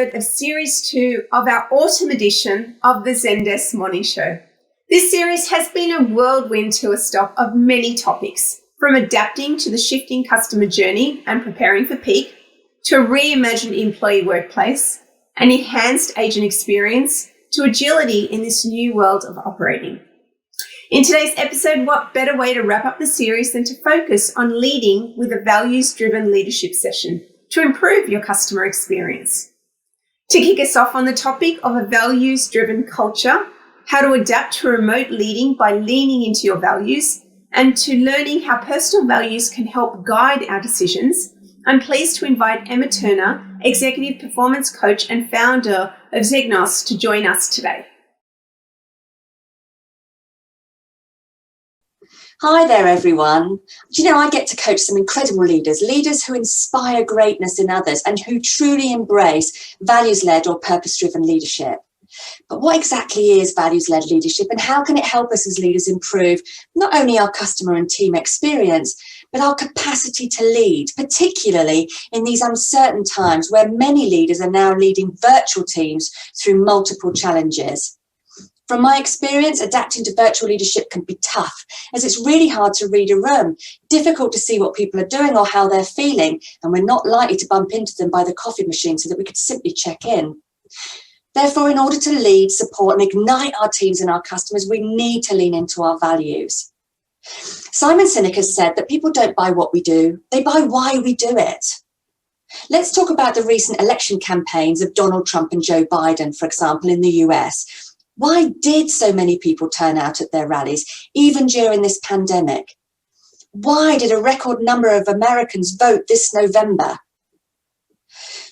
episode of Series 2 of our autumn edition of the Zendesk Morning Show. This series has been a whirlwind tour stop of many topics, from adapting to the shifting customer journey and preparing for peak, to a reimagined employee workplace, an enhanced agent experience, to agility in this new world of operating. In today's episode, what better way to wrap up the series than to focus on leading with a values-driven leadership session to improve your customer experience. To kick us off on the topic of a values-driven culture, how to adapt to remote leading by leaning into your values, and to learning how personal values can help guide our decisions, I'm pleased to invite Emma Turner, Executive Performance Coach and founder of Zegnos, to join us today. Hi there, everyone. Do you know, I get to coach some incredible leaders who inspire greatness in others and who truly embrace values-led or purpose-driven leadership. But what exactly is values-led leadership, and how can it help us as leaders improve not only our customer and team experience, but our capacity to lead, particularly in these uncertain times where many leaders are now leading virtual teams through multiple challenges? From my experience, adapting to virtual leadership can be tough, as it's really hard to read a room, difficult to see what people are doing or how they're feeling, and we're not likely to bump into them by the coffee machine so that we could simply check in. Therefore, in order to lead, support, and ignite our teams and our customers, we need to lean into our values. Simon Sinek has said that people don't buy what we do, they buy why we do it. Let's talk about the recent election campaigns of Donald Trump and Joe Biden, for example, in the US. Why did so many people turn out at their rallies, even during this pandemic? Why did a record number of Americans vote this November?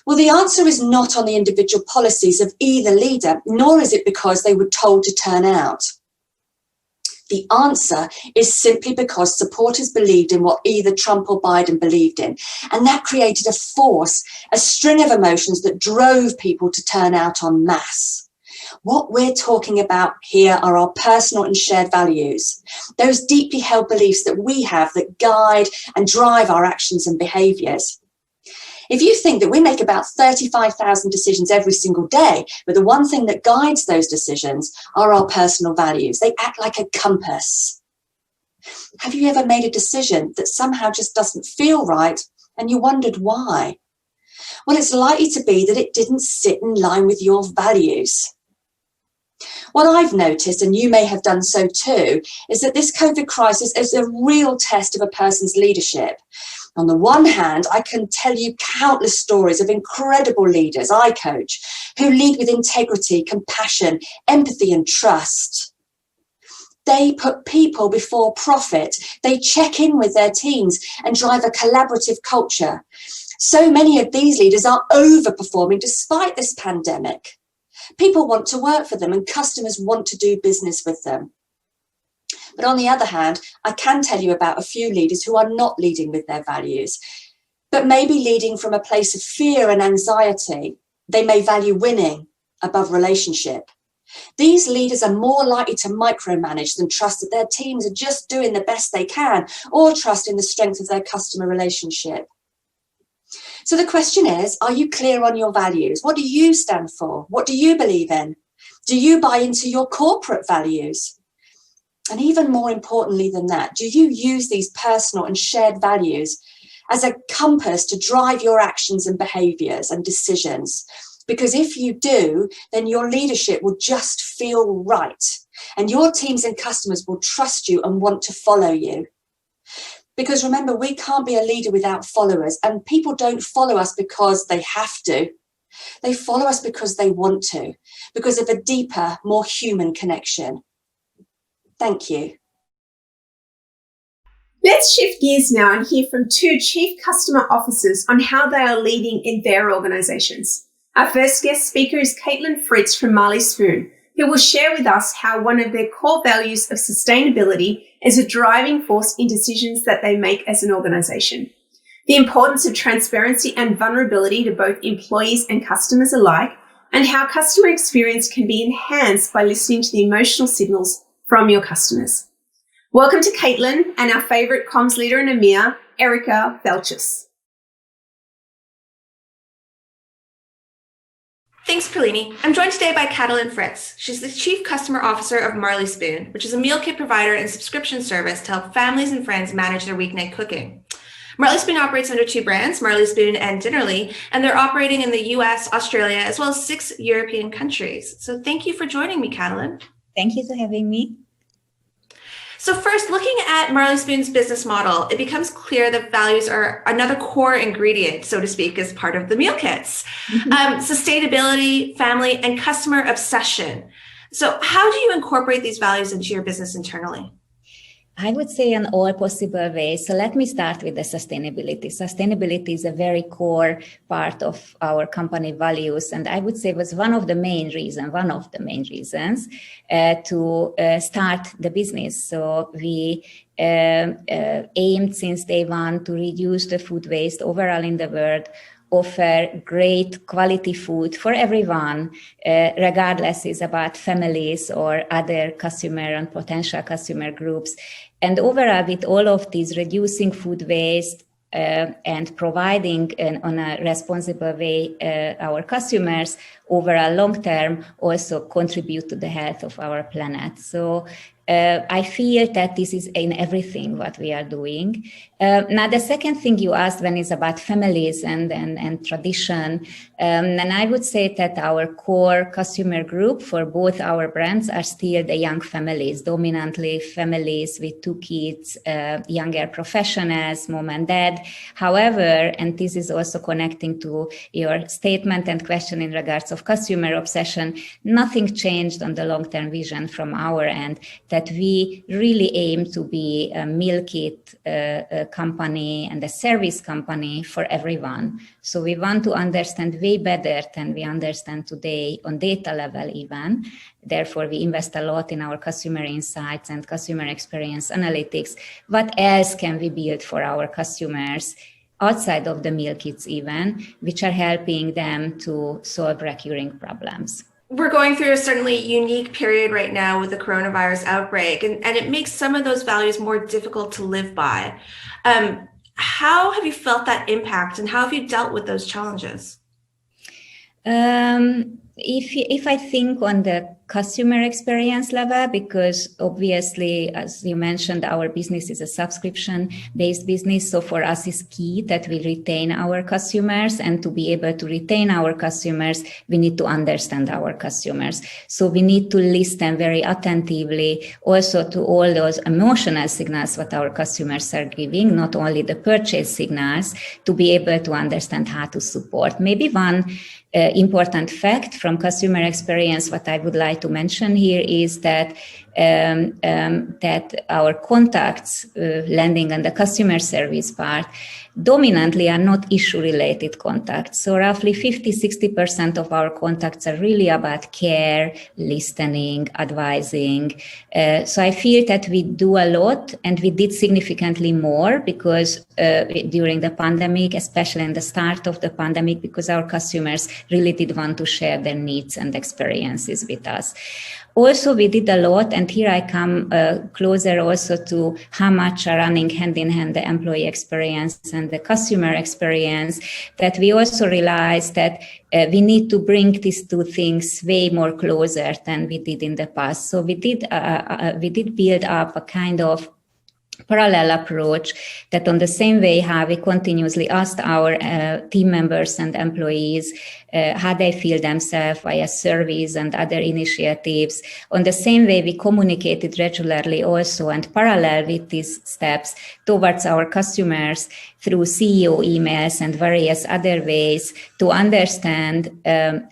Well, the answer is not on the individual policies of either leader, nor is it because they were told to turn out. The answer is simply because supporters believed in what either Trump or Biden believed in, and that created a force, a string of emotions that drove people to turn out en masse. What we're talking about here are our personal and shared values, those deeply held beliefs that we have that guide and drive our actions and behaviours. If you think that we make about 35,000 decisions every single day, but the one thing that guides those decisions are our personal values, they act like a compass. Have you ever made a decision that somehow just doesn't feel right and you wondered why? Well, it's likely to be that it didn't sit in line with your values. What I've noticed, and you may have done so too, is that this COVID crisis is a real test of a person's leadership. On the one hand, I can tell you countless stories of incredible leaders I coach who lead with integrity, compassion, empathy, and trust. They put people before profit. They check in with their teams and drive a collaborative culture. So many of these leaders are overperforming despite this pandemic. People want to work for them and customers want to do business with them. But on the other hand, I can tell you about a few leaders who are not leading with their values, but maybe leading from a place of fear and anxiety. They may value winning above relationship. These leaders are more likely to micromanage than trust that their teams are just doing the best they can or trust in the strength of their customer relationship. So the question is, are you clear on your values? What do you stand for? What do you believe in? Do you buy into your corporate values? And even more importantly than that, do you use these personal and shared values as a compass to drive your actions and behaviours and decisions? Because if you do, then your leadership will just feel right, and your teams and customers will trust you and want to follow you. Because remember, we can't be a leader without followers, and people don't follow us because they have to. They follow us because they want to, because of a deeper, more human connection. Thank you. Let's shift gears now and hear from two Chief Customer Officers on how they are leading in their organisations. Our first guest speaker is Caitlin Fritz from Marley Spoon, who will share with us how one of their core values of sustainability is a driving force in decisions that they make as an organisation. The importance of transparency and vulnerability to both employees and customers alike, and how customer experience can be enhanced by listening to the emotional signals from your customers. Welcome to Caitlin and our favourite comms leader in EMEA, Erica Velchis. Thanks, Perlini. I'm joined today by Catalin Fritz. She's the Chief Customer Officer of Marley Spoon, which is a meal kit provider and subscription service to help families and friends manage their weeknight cooking. Marley Spoon operates under two brands, Marley Spoon and Dinnerly, and they're operating in the US, Australia, as well as 6 European countries. So thank you for joining me, Catalin. Thank you for having me. So first, looking at Marley Spoon's business model, it becomes clear that values are another core ingredient, so to speak, as part of the meal kits. Sustainability, family, and customer obsession. So how do you incorporate these values into your business internally? I would say in all possible ways. So let me start with the sustainability. Sustainability is a very core part of our company values. And I would say was one of the main reasons to start the business. So we aimed since day one to reduce the food waste overall in the world, offer great quality food for everyone, regardless is about families or other customer and potential customer groups. And overall, with all of these, reducing food waste and providing on a responsible way our customers overall long term also contribute to the health of our planet. So I feel that this is in everything what we are doing. Now, the second thing you asked when is about families and tradition, and I would say that our core customer group for both our brands are still the young families, dominantly families with 2 kids, younger professionals, mom and dad. However, and this is also connecting to your statement and question in regards of customer obsession, nothing changed on the long-term vision from our end, that we really aim to be a meal kit company and a service company for everyone. So we want to understand way better than we understand today on data level even. Therefore, we invest a lot in our customer insights and customer experience analytics. What else can we build for our customers outside of the meal kits even, which are helping them to solve recurring problems? We're going through a certainly unique period right now with the coronavirus outbreak, and it makes some of those values more difficult to live by. How have you felt that impact, and how have you dealt with those challenges? If I think on the customer experience level, because obviously, as you mentioned, our business is a subscription-based business. So for us, it's key that we retain our customers, and to be able to retain our customers, we need to understand our customers. So we need to listen very attentively also to all those emotional signals what our customers are giving, not only the purchase signals, to be able to understand how to support. Maybe one important fact from customer experience, what I would like to mention here is that that our contacts landing on the customer service part dominantly are not issue-related contacts. So roughly 50-60% of our contacts are really about care, listening, advising. So I feel that we do a lot, and we did significantly more because during the pandemic, especially in the start of the pandemic, because our customers really did want to share their needs and experiences with us. Also, we did a lot, and here I come closer also to how much are running hand in hand the employee experience and the customer experience, that we also realized that we need to bring these two things way more closer than we did in the past. So we did build up a kind of parallel approach that on the same way how we continuously asked our team members and employees how they feel themselves via surveys and other initiatives. On the same way, we communicated regularly also and parallel with these steps towards our customers through CEO emails and various other ways to understand and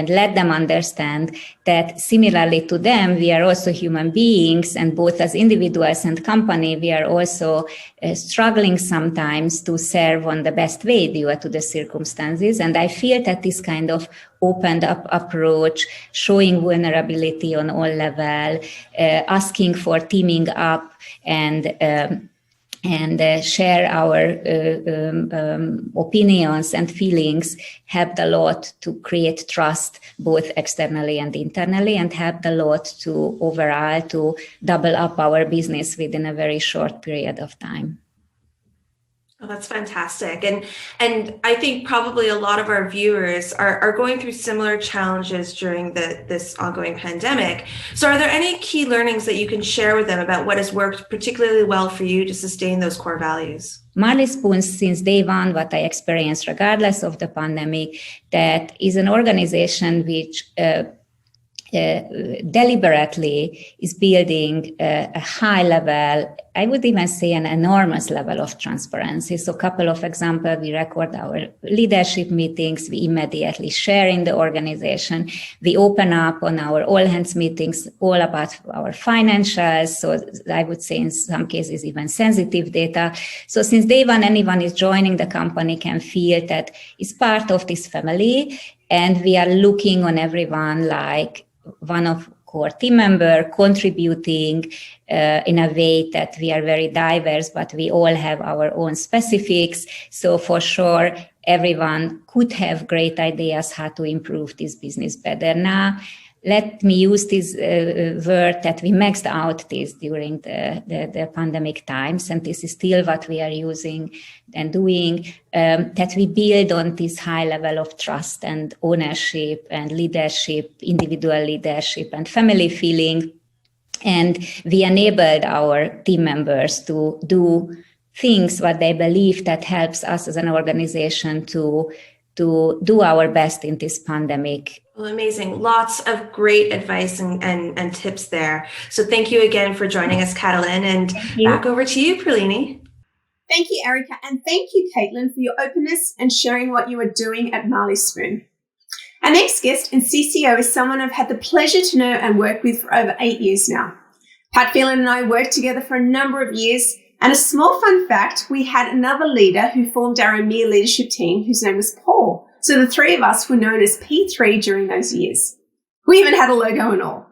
let them understand that similarly to them, we are also human beings, and both as individuals and company, we are also struggling sometimes to serve on the best way due to the circumstances. And I feel that this kind of opened up approach, showing vulnerability on all levels, asking for teaming up and share our opinions and feelings helped a lot to create trust both externally and internally, and helped a lot to overall to double up our business within a very short period of time. Oh, that's fantastic. And I think probably a lot of our viewers are going through similar challenges during this ongoing pandemic. So are there any key learnings that you can share with them about what has worked particularly well for you to sustain those core values? Marley Spoon, since day one, what I experienced regardless of the pandemic, that is an organization which deliberately is building a high level, I would even say an enormous level of transparency. So a couple of examples, we record our leadership meetings, we immediately share in the organization, we open up on our all hands meetings all about our financials. So I would say in some cases even sensitive data. So since day one, anyone is joining the company can feel that is part of this family, and we are looking on everyone like one of core team member contributing in a way that we are very diverse, but we all have our own specifics. So for sure, everyone could have great ideas how to improve this business better. Now, let me use this word that we maxed out this during the pandemic times, and this is still what we are using and doing, that we build on this high level of trust and ownership and leadership, individual leadership and family feeling. And we enabled our team members to do things what they believe that helps us as an organization to do our best in this pandemic. Well, amazing. Lots of great advice and tips there. So thank you again for joining us, Catalin, and back over to you, Pralini. Thank you, Erica, and thank you, Caitlin, for your openness and sharing what you are doing at Marley Spoon. Our next guest and CCO is someone I've had the pleasure to know and work with for over 8 years now. Pat Phelan and I worked together for a number of years, and a small fun fact, we had another leader who formed our EMEA leadership team whose name was Paul. So the three of us were known as P3 during those years. We even had a logo and all.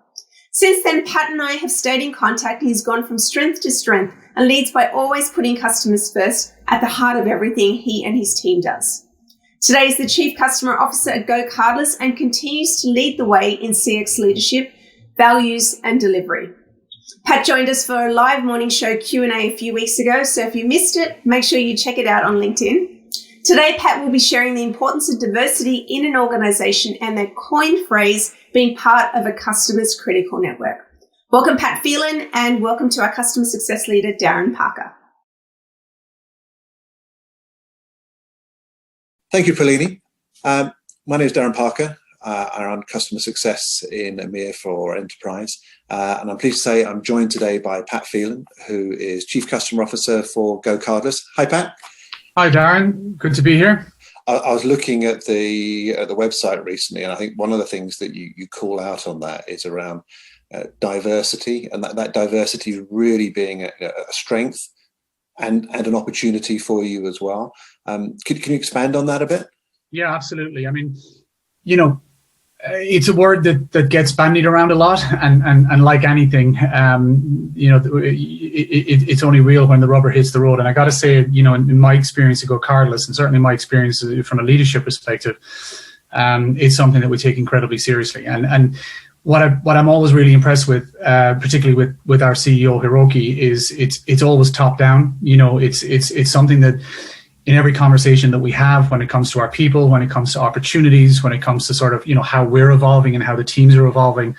Since then, Pat and I have stayed in contact, and he's gone from strength to strength and leads by always putting customers first at the heart of everything he and his team does. Today is the Chief Customer Officer at Go Cardless and continues to lead the way in CX leadership, values and delivery. Pat joined us for a live morning show Q&A a few weeks ago, so if you missed it, make sure you check it out on LinkedIn. Today, Pat will be sharing the importance of diversity in an organization and their coined phrase being part of a customer's critical network. Welcome, Pat Phelan, and welcome to our customer success leader, Darren Parker. Thank you, Pralini. My name is Darren Parker. I run customer success in EMEA for enterprise. And I'm pleased to say I'm joined today by Pat Phelan, who is Chief Customer Officer for Go Cardless. Hi, Pat. Hi, Darren. Good to be here. I was looking at the website recently, and I think one of the things that you call out on that is around diversity, and that diversity really being a strength and an opportunity for you as well. Can you expand on that a bit? Yeah, absolutely. I mean, it's a word that gets bandied around a lot, and like anything, it's only real when the rubber hits the road. And I got to say, in my experience at Go Cardless, and certainly my experience from a leadership perspective, it's something that we take incredibly seriously. And what I'm always really impressed with, particularly with our CEO Hiroki, is it's always top down. It's something that, in every conversation that we have, when it comes to our people, when it comes to opportunities, when it comes to sort of, how we're evolving and how the teams are evolving,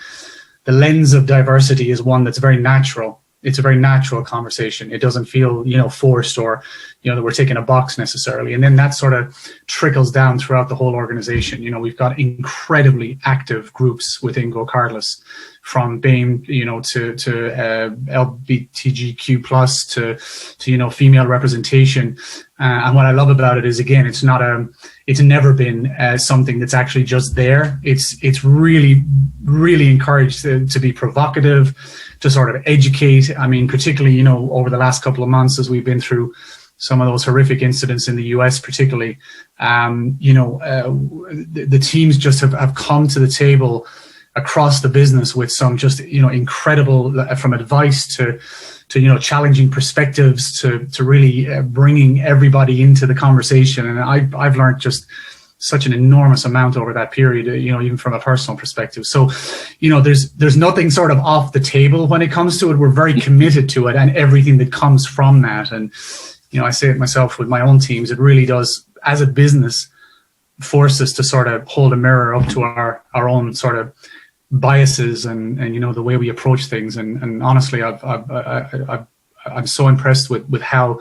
the lens of diversity is one that's very natural. It's a very natural conversation. It doesn't feel, forced or, that we're ticking a box necessarily. And then that sort of trickles down throughout the whole organization. We've got incredibly active groups within Go Cardless, from BAME, to LGBTQ plus to female representation. And what I love about it is, again, it's never been something that's actually just there. It's really, really encouraged to be provocative, to sort of educate. I mean, particularly, over the last couple of months, as we've been through some of those horrific incidents in the US, particularly, the teams just have come to the table across the business with some just, incredible, from advice to challenging perspectives to really bringing everybody into the conversation. And I've learned just such an enormous amount over that period, even from a personal perspective. So, there's nothing sort of off the table when it comes to it. We're very committed to it and everything that comes from that. And, I say it myself with my own teams, it really does, as a business, force us to sort of hold a mirror up to our own sort of biases and the way we approach things. And honestly, I'm so impressed with how,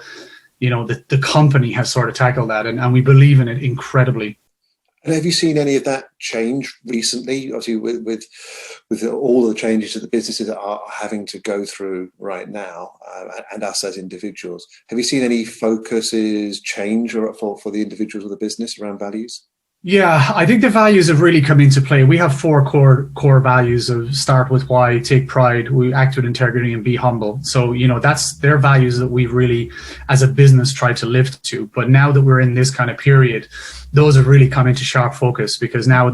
the company has sort of tackled that, and we believe in it incredibly. And have you seen any of that change recently? Obviously, with all the changes that the businesses are having to go through right now, and us as individuals, have you seen any focuses change for the individuals of the business around values? Yeah, I think the values have really come into play. We have 4 core values of start with why, take pride, we act with integrity, and be humble. So, that's their values that we've really, as a business, tried to lift to. But now that we're in this kind of period, those have really come into sharp focus, because now,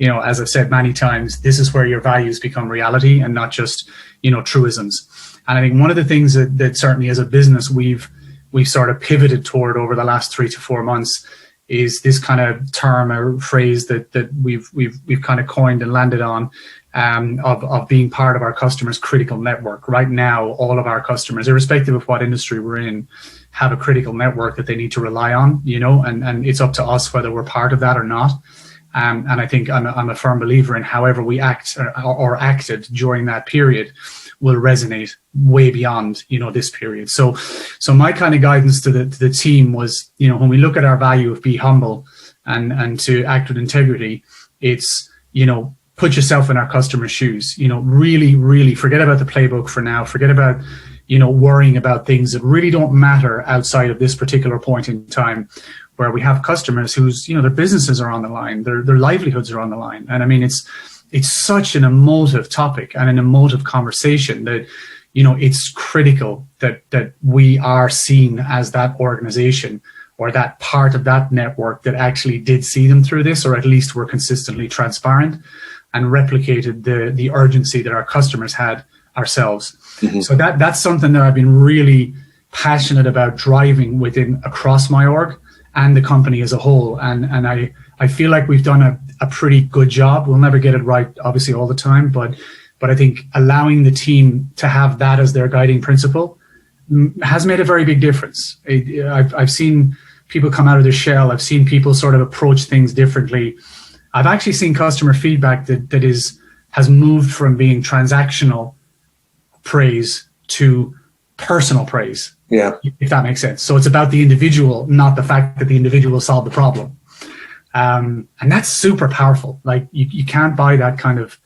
as I've said many times, this is where your values become reality and not just, truisms. And I think one of the things that certainly as a business we've sort of pivoted toward over the last 3 to 4 months is this kind of term or phrase that we've kind of coined and landed on, of being part of our customers' critical network. Right now, all of our customers, irrespective of what industry we're in, have a critical network that they need to rely on, and it's up to us whether we're part of that or not. And I think I'm a firm believer in however we act or acted during that period will resonate way beyond, this period. So my kind of guidance to the team was, when we look at our value of be humble and to act with integrity, it's, put yourself in our customers' shoes, really, really forget about the playbook for now, forget about, worrying about things that really don't matter outside of this particular point in time, where we have customers whose, their businesses are on the line, their livelihoods are on the line. And I mean, it's such an emotive topic and an emotive conversation that, it's critical that we are seen as that organization or that part of that network that actually did see them through this, or at least were consistently transparent and replicated the urgency that our customers had ourselves. Mm-hmm. So that's something that I've been really passionate about driving across my org and the company as a whole. And I feel like we've done a pretty good job. We'll never get it right, obviously, all the time, but I think allowing the team to have that as their guiding principle has made a very big difference. I've seen people come out of their shell. I've seen people sort of approach things differently. I've actually seen customer feedback that has moved from being transactional praise to personal praise. Yeah. If that makes sense. So it's about the individual, not the fact that the individual solved the problem. And that's super powerful. Like you can't buy that kind of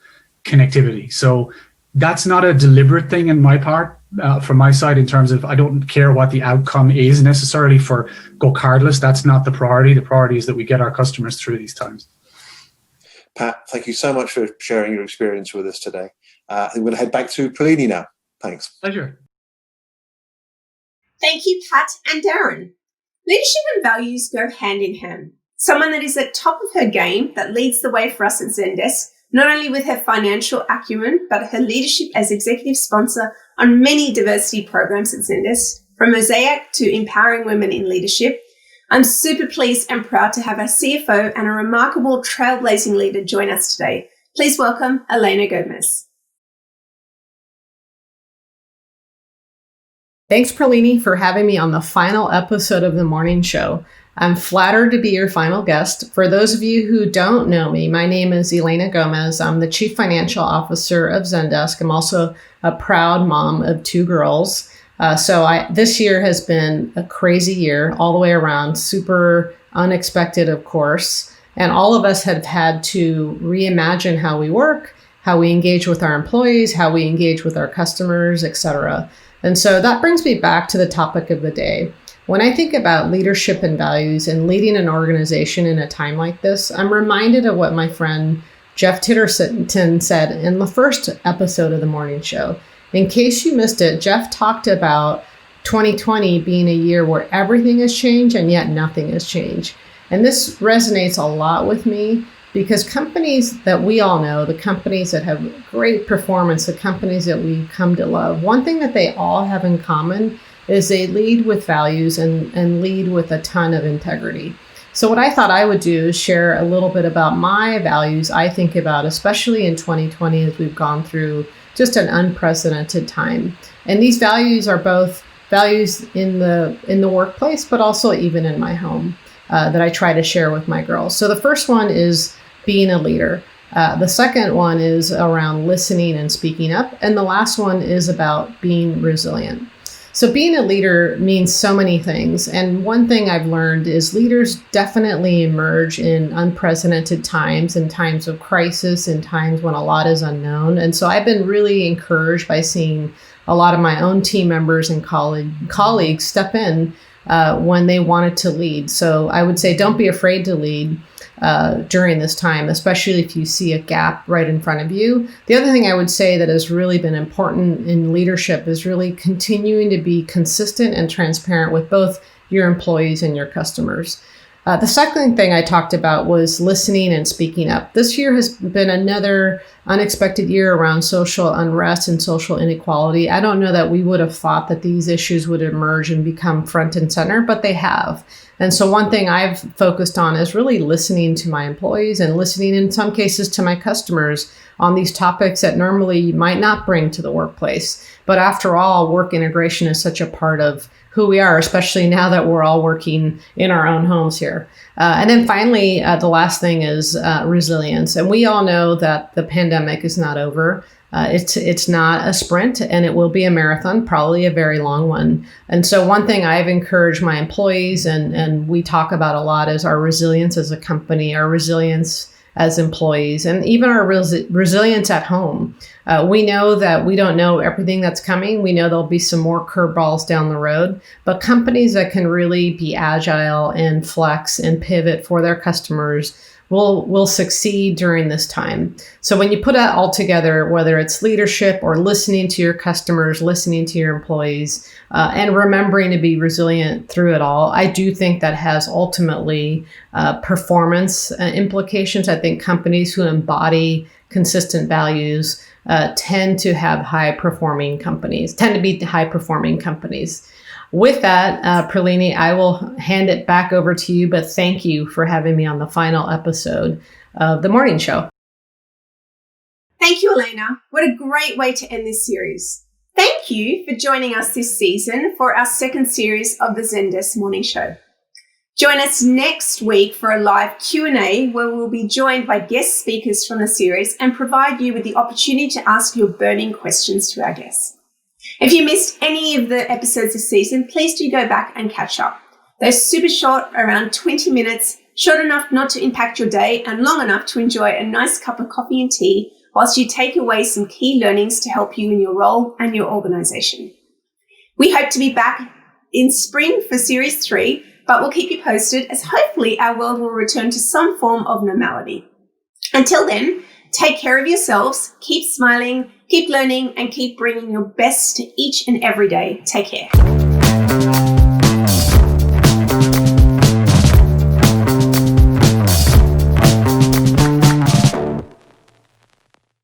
connectivity. So that's not a deliberate thing in my part, from my side, in terms of I don't care what the outcome is necessarily for go cardless. That's not the priority. The priority is that we get our customers through these times. Pat, thank you so much for sharing your experience with us today. I'm going to head back to Pralini now. Thanks. Pleasure. Thank you, Pat and Darren. Leadership and values go hand in hand. Someone that is at top of her game that leads the way for us at Zendesk, not only with her financial acumen, but her leadership as executive sponsor on many diversity programs at Zendesk, from Mosaic to empowering women in leadership. I'm super pleased and proud to have our CFO and a remarkable trailblazing leader join us today. Please welcome Elena Gomez. Thanks, Pralini, for having me on the final episode of the morning show. I'm flattered to be your final guest. For those of you who don't know me, my name is Elena Gomez. I'm the Chief Financial Officer of Zendesk. I'm also a proud mom of 2 girls. This year has been a crazy year all the way around, super unexpected, of course. And all of us have had to reimagine how we work, how we engage with our employees, how we engage with our customers, etc. And so that brings me back to the topic of the day. When I think about leadership and values and leading an organization in a time like this, I'm reminded of what my friend Jeff Titterton said in the first episode of the morning show. In case you missed it, Jeff talked about 2020 being a year where everything has changed and yet nothing has changed. And this resonates a lot with me because companies that we all know, the companies that have great performance, the companies that we come to love, one thing that they all have in common is they lead with values and lead with a ton of integrity. So what I thought I would do is share a little bit about my values I think about, especially in 2020 as we've gone through just an unprecedented time. And these values are both values in the workplace, but also even in my home that I try to share with my girls. So the first one is being a leader. The second one is around listening and speaking up. And the last one is about being resilient. So being a leader means so many things. And one thing I've learned is leaders definitely emerge in unprecedented times, in times of crisis, in times when a lot is unknown. And so I've been really encouraged by seeing a lot of my own team members and colleagues step in when they wanted to lead. So I would say don't be afraid to lead during this time, especially if you see a gap right in front of you. The other thing I would say that has really been important in leadership is really continuing to be consistent and transparent with both your employees and your customers. The second thing I talked about was listening and speaking up. This year has been another unexpected year around social unrest and social inequality. I don't know that we would have thought that these issues would emerge and become front and center, but they have. And so one thing I've focused on is really listening to my employees and listening in some cases to my customers on these topics that normally you might not bring to the workplace. But after all, work integration is such a part of who we are, especially now that we're all working in our own homes here. And then finally, the last thing is resilience. And we all know that the pandemic is not over. It's not a sprint, and it will be a marathon, probably a very long one. And so one thing I've encouraged my employees and we talk about a lot is our resilience as a company, our resilience as employees, and even our resilience at home. We know that we don't know everything that's coming. We know there'll be some more curveballs down the road, but companies that can really be agile and flex and pivot for their customers will succeed during this time. So when you put that all together, whether it's leadership or listening to your customers, listening to your employees, and remembering to be resilient through it all, I do think that has ultimately performance implications. I think companies who embody consistent values tend to be high-performing companies. With that, Perlini, I will hand it back over to you, but thank you for having me on the final episode of the morning show. Thank you, Elena. What a great way to end this series. Thank you for joining us this season for our second series of the Zendesk Morning Show. Join us next week for a live Q&A where we'll be joined by guest speakers from the series and provide you with the opportunity to ask your burning questions to our guests. If you missed any of the episodes this season, please do go back and catch up. They're super short, around 20 minutes, short enough not to impact your day and long enough to enjoy a nice cup of coffee and tea whilst you take away some key learnings to help you in your role and your organization. We hope to be back in spring for Series 3, but we'll keep you posted as hopefully our world will return to some form of normality. Until then, take care of yourselves, keep smiling, keep learning, and keep bringing your best to each and every day. Take care.